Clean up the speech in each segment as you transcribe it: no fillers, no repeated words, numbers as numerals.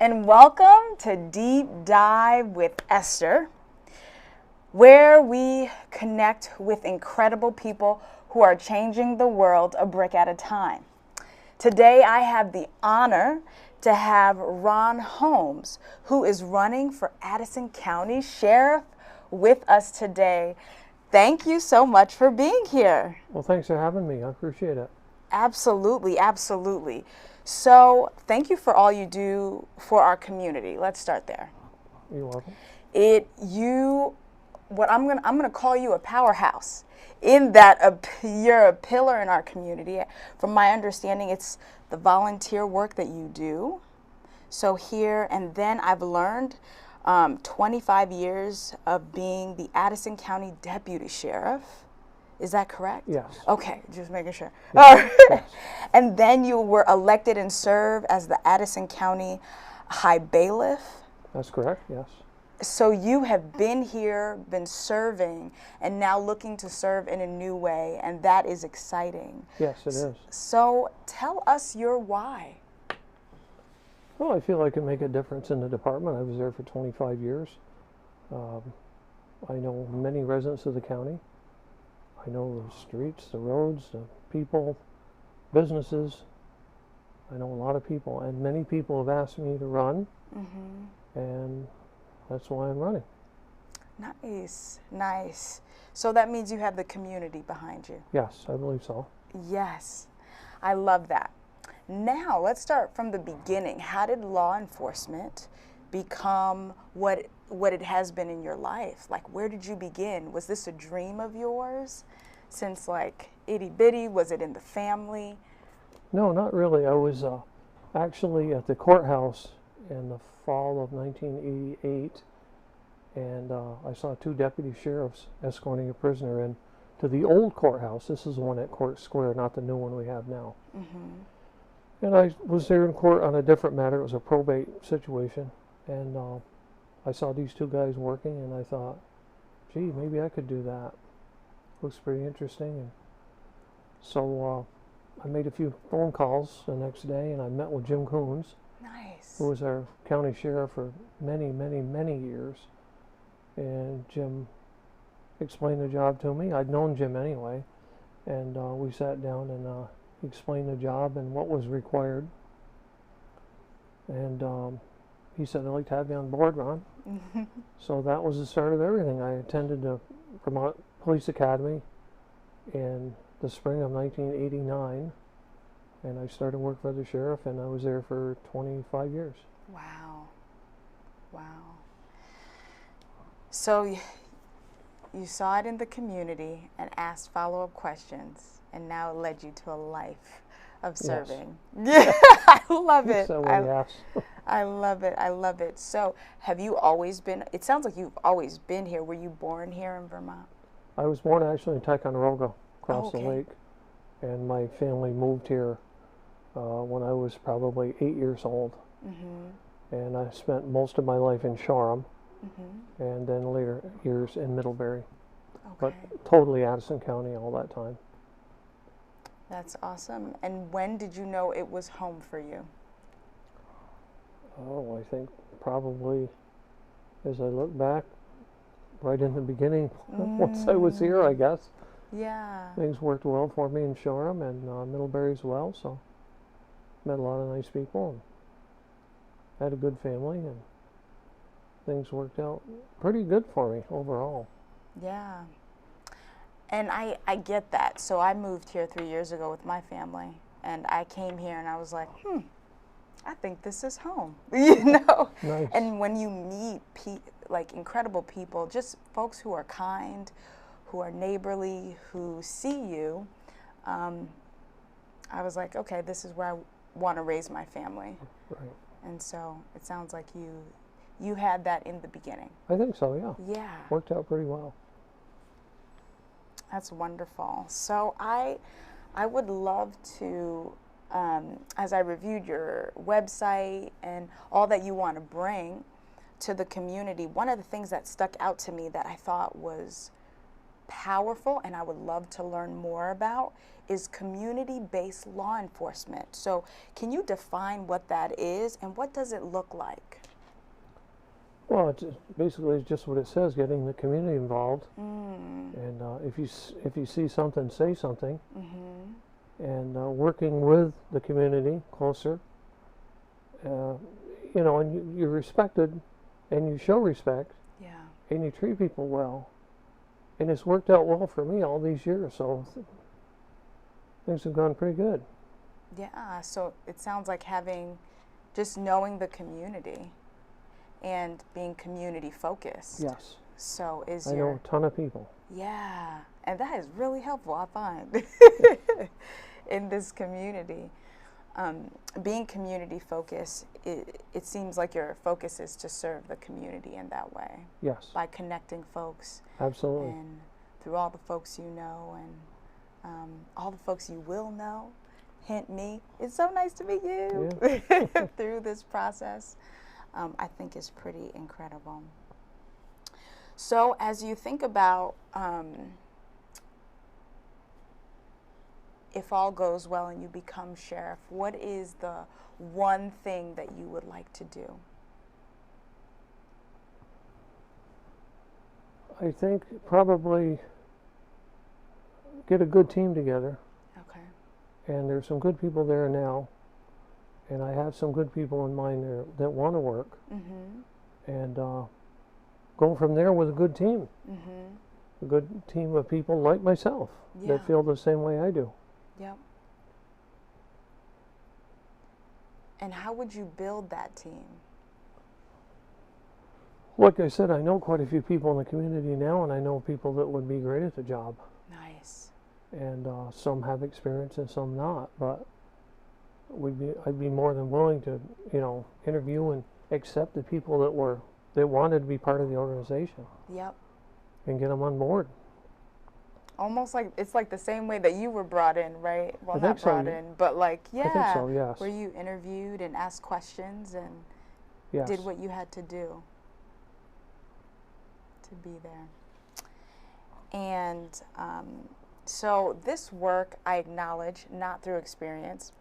and welcome to Deep Dive with Esther, where we connect with incredible people who are changing the world a brick at a time. Today I have the honor to have Ron Holmes, who is running for Addison County Sheriff, with us today. Thank you so much for being here. Well, thanks for having me. I appreciate it. Absolutely, absolutely. So, thank you for all you do for our community. Let's start there. You're welcome. I'm gonna call you a powerhouse. In that, you're a pillar in our community. From my understanding, it's the volunteer work that you do. So here, and then I've learned 25 years of being the Addison County Deputy Sheriff. Is that correct? Yes. Okay, just making sure. Yes. Yes. And then you were elected and served as the Addison County High Bailiff. That's correct, yes. So you have been here, been serving, and now looking to serve in a new way, and that is exciting. Yes, it is. So tell us your why. Well, I feel I can make a difference in the department. I was there for 25 years. I know many residents of the county. I know the streets, the roads, the people, businesses. I know a lot of people, and many people have asked me to run, and that's why I'm running. Nice, nice. So that means you have the community behind you. Yes, I believe so. Yes, I love that. Now, let's start from the beginning. How did law enforcement become what it has been in your life? Like, where did you begin? Was this a dream of yours since, like, itty bitty? Was it in the family? No, not really. I was actually at the courthouse in the fall of 1988, and I saw two deputy sheriffs escorting a prisoner in to the old courthouse. This is the one at Court Square, not the new one we have now. And I was there in court on a different matter. It was a probate situation, and I saw these two guys working, and I thought, gee, maybe I could do that. Looks pretty interesting. And so I made a few phone calls the next day, and I met with Jim Coons, who was our county sheriff for many, many, many years. And Jim explained the job to me. I'd known Jim anyway, and we sat down and he explained the job and what was required. And he said, I'd like to have you on board, Ron. So that was the start of everything. I attended the Vermont Police Academy in the spring of 1989, and I started work for the sheriff, and I was there for 25 years. Wow. Wow. So you saw it in the community and asked follow-up questions, and now it led you to a life of serving. Yes. I love it. So, yes. I love it. I love it. So have you always been, it sounds like you've always been here. Were you born here in Vermont? I was born actually in Ticonderoga, across the lake, and my family moved here when I was probably 8 years old. And I spent most of my life in Shoreham, and then later years in Middlebury. But totally Addison County all that time. That's awesome. And when did you know it was home for you? Oh, I think probably as I look back, right in the beginning, once I was here, I guess. Yeah. Things worked well for me in Shoreham and Middlebury as well, so met a lot of nice people and had a good family, and things worked out pretty good for me overall. Yeah. And I get that. So I moved here 3 years ago with my family, and I came here and I was like, I think this is home, you know? Nice. And when you meet like incredible people, just folks who are kind, who are neighborly, who see you, I was like, okay, this is where I want to raise my family. Right. And so it sounds like you had that in the beginning. I think so, yeah. Yeah. Worked out pretty well. That's wonderful. So I would love to, as I reviewed your website and all that you want to bring to the community, one of the things that stuck out to me that I thought was powerful and I would love to learn more about is community-based law enforcement. So can you define what that is and what does it look like? Well, it's basically just what it says, getting the community involved. And if you see something, say something. And working with the community closer. You know, and you're respected and you show respect. Yeah. And you treat people well. And it's worked out well for me all these years, so things have gone pretty good. Yeah, so it sounds like just knowing the community and being community focused. Yes. So I know a ton of people. Yeah, and that is really helpful, I find, in this community. Being community focused, it seems like your focus is to serve the community in that way. Yes. By connecting folks. Absolutely. And through all the folks you know and all the folks you will know. Hint me, it's so nice to meet you. Yeah. Through this process, I think is pretty incredible. So as you think about if all goes well and you become sheriff, what is the one thing that you would like to do? I think probably get a good team together. Okay. And there's some good people there now. And I have some good people in mind there that want to work. And go from there with a good team. A good team of people like myself that feel the same way I do. Yep. And how would you build that team? Like I said, I know quite a few people in the community now, and I know people that would be great at the job. Nice. And some have experience and some not, but I'd be more than willing to, you know, interview and accept the people that wanted to be part of the organization. Yep. And get them on board. Almost like it's like the same way that you were brought in, right? Well, I think not brought in, but like, yeah. I think so, yes. Where you interviewed and asked questions and did what you had to do to be there. And so this work, I acknowledge, not through experience,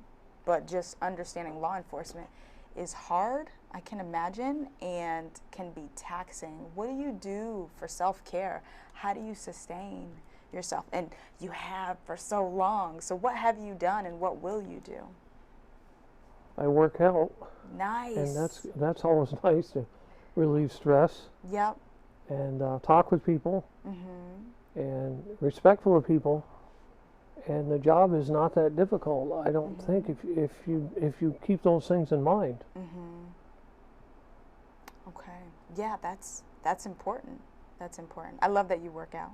but just understanding law enforcement, is hard, I can imagine, and can be taxing. What do you do for self-care? How do you sustain yourself? And you have for so long. So what have you done and what will you do? I work out. Nice. And that's always nice to relieve stress. Yep. And talk with people. And respectful of people. And the job is not that difficult, I don't think, if you keep those things in mind. Okay. Yeah, that's important. That's important. I love that you work out.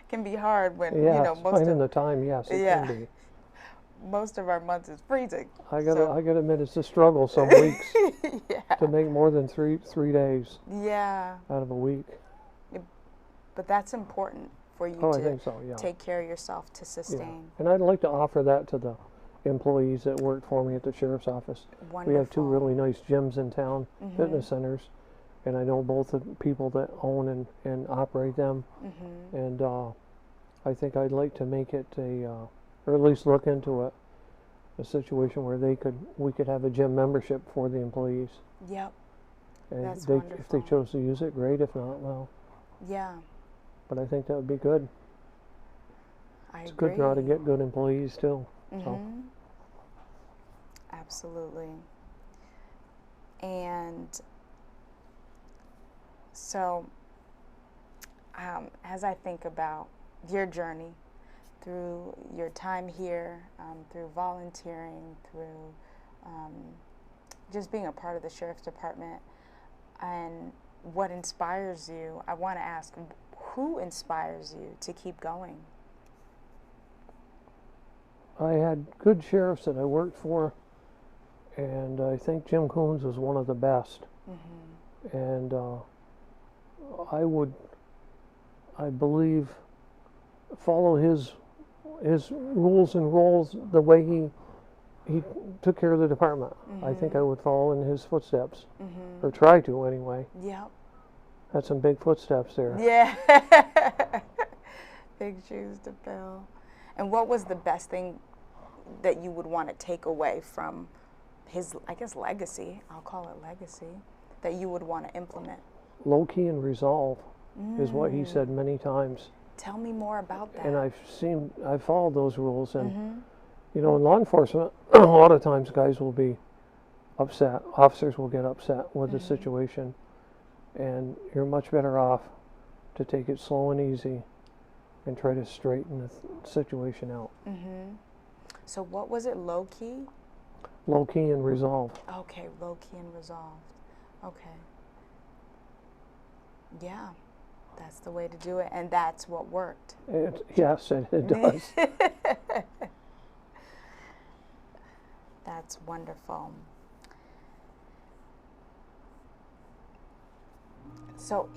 Can be hard when you know finding the time. Yes, it can be. Most of our months is freezing. I gotta admit, it's a struggle some weeks to make more than three days. Yeah. Out of a week. But that's important for you I to think so, yeah. take care of yourself to sustain. Yeah. And I'd like to offer that to the employees that work for me at the sheriff's office. Wonderful. We have 2 really nice gyms in town, fitness centers, and I know both the people that own and operate them. And I think I'd like to make it or at least look into it, a situation where we could have a gym membership for the employees. Yep. And that's wonderful. If they chose to use it, great. If not, well. Yeah. But I think that would be good. It's good now to get good employees too. So. Absolutely. And so, as I think about your journey through your time here, through volunteering, through just being a part of the Sheriff's Department, and what inspires you, I want to ask, who inspires you to keep going? I had good sheriffs that I worked for, and I think Jim Coons was one of the best. And I believe, follow his rules and roles the way he took care of the department. I think I would follow in his footsteps, or try to anyway. Yep. Had some big footsteps there. Yeah. Big shoes to fill. And what was the best thing that you would want to take away from his, I guess, legacy? I'll call it legacy, that you would want to implement? Low key and resolve is what he said many times. Tell me more about that. And I've followed those rules. And, you know, in law enforcement, a lot of times guys will be upset. Officers will get upset with the situation. And you're much better off to take it slow and easy and try to straighten the situation out. So what was it, low key? Low key and resolve. Okay, low key and resolved. Okay. Yeah, that's the way to do it, and that's what worked. Yes, it does. That's wonderful. So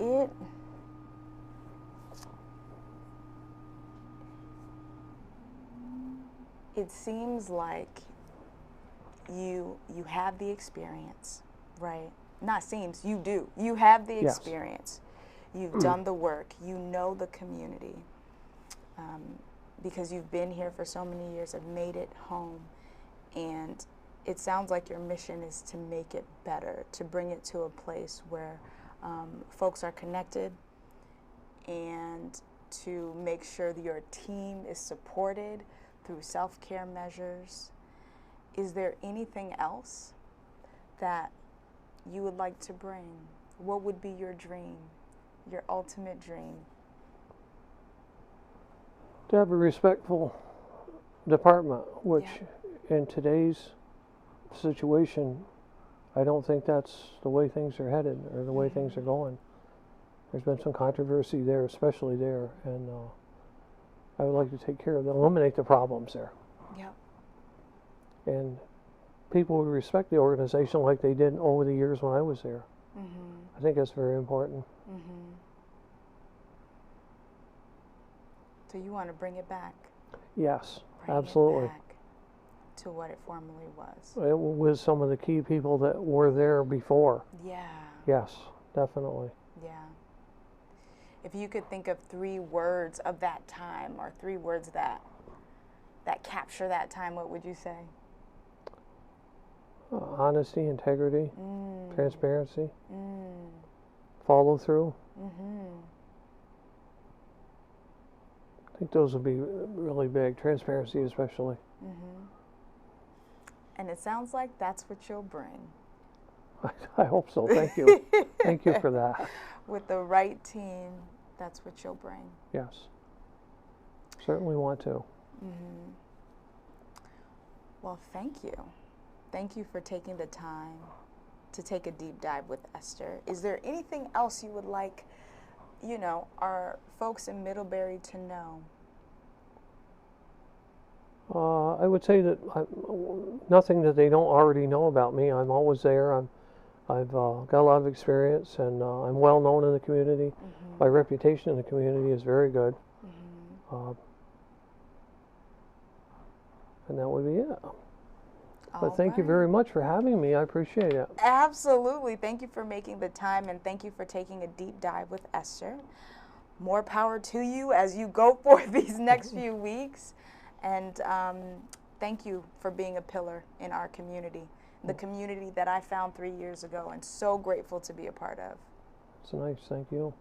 it seems like you have the experience, right? Not seems, you do. You have the experience. You've done the work. You know the community. Because you've been here for so many years, have made it home. And it sounds like your mission is to make it better, to bring it to a place where folks are connected, and to make sure that your team is supported through self-care measures. Is there anything else that you would like to bring? What would be your dream, your ultimate dream? To have a respectful department, which in today's situation, I don't think that's the way things are headed or the way things are going. There's been some controversy there, especially there, and I would like to take care of them, eliminate the problems there. Yep. And people would respect the organization like they did over the years when I was there. I think that's very important. So you want to bring it back? Yes, Bring absolutely. it back to what it formerly was. With some of the key people that were there before. Yeah. Yes, definitely. Yeah. If you could think of 3 words of that time, or 3 words that capture that time, what would you say? Honesty, integrity, transparency, follow through. I think those would be really big. Transparency, especially. And it sounds like that's what you'll bring. I hope so. Thank you. Thank you for that. With the right team, that's what you'll bring. Yes. Certainly want to. Well, thank you. Thank you for taking the time to take a deep dive with Esther. Is there anything else you would like, you know, our folks in Middlebury to know? I would say that nothing that they don't already know about me. I'm always there. I've got a lot of experience, and I'm well known in the community. My reputation in the community is very good. And that would be it. But thank you very much for having me. I appreciate it. Absolutely. Thank you for making the time, and thank you for taking a deep dive with Esther. More power to you as you go for these next few weeks. And thank you for being a pillar in our community, the community that I found 3 years ago, and so grateful to be a part of. It's nice. Thank you.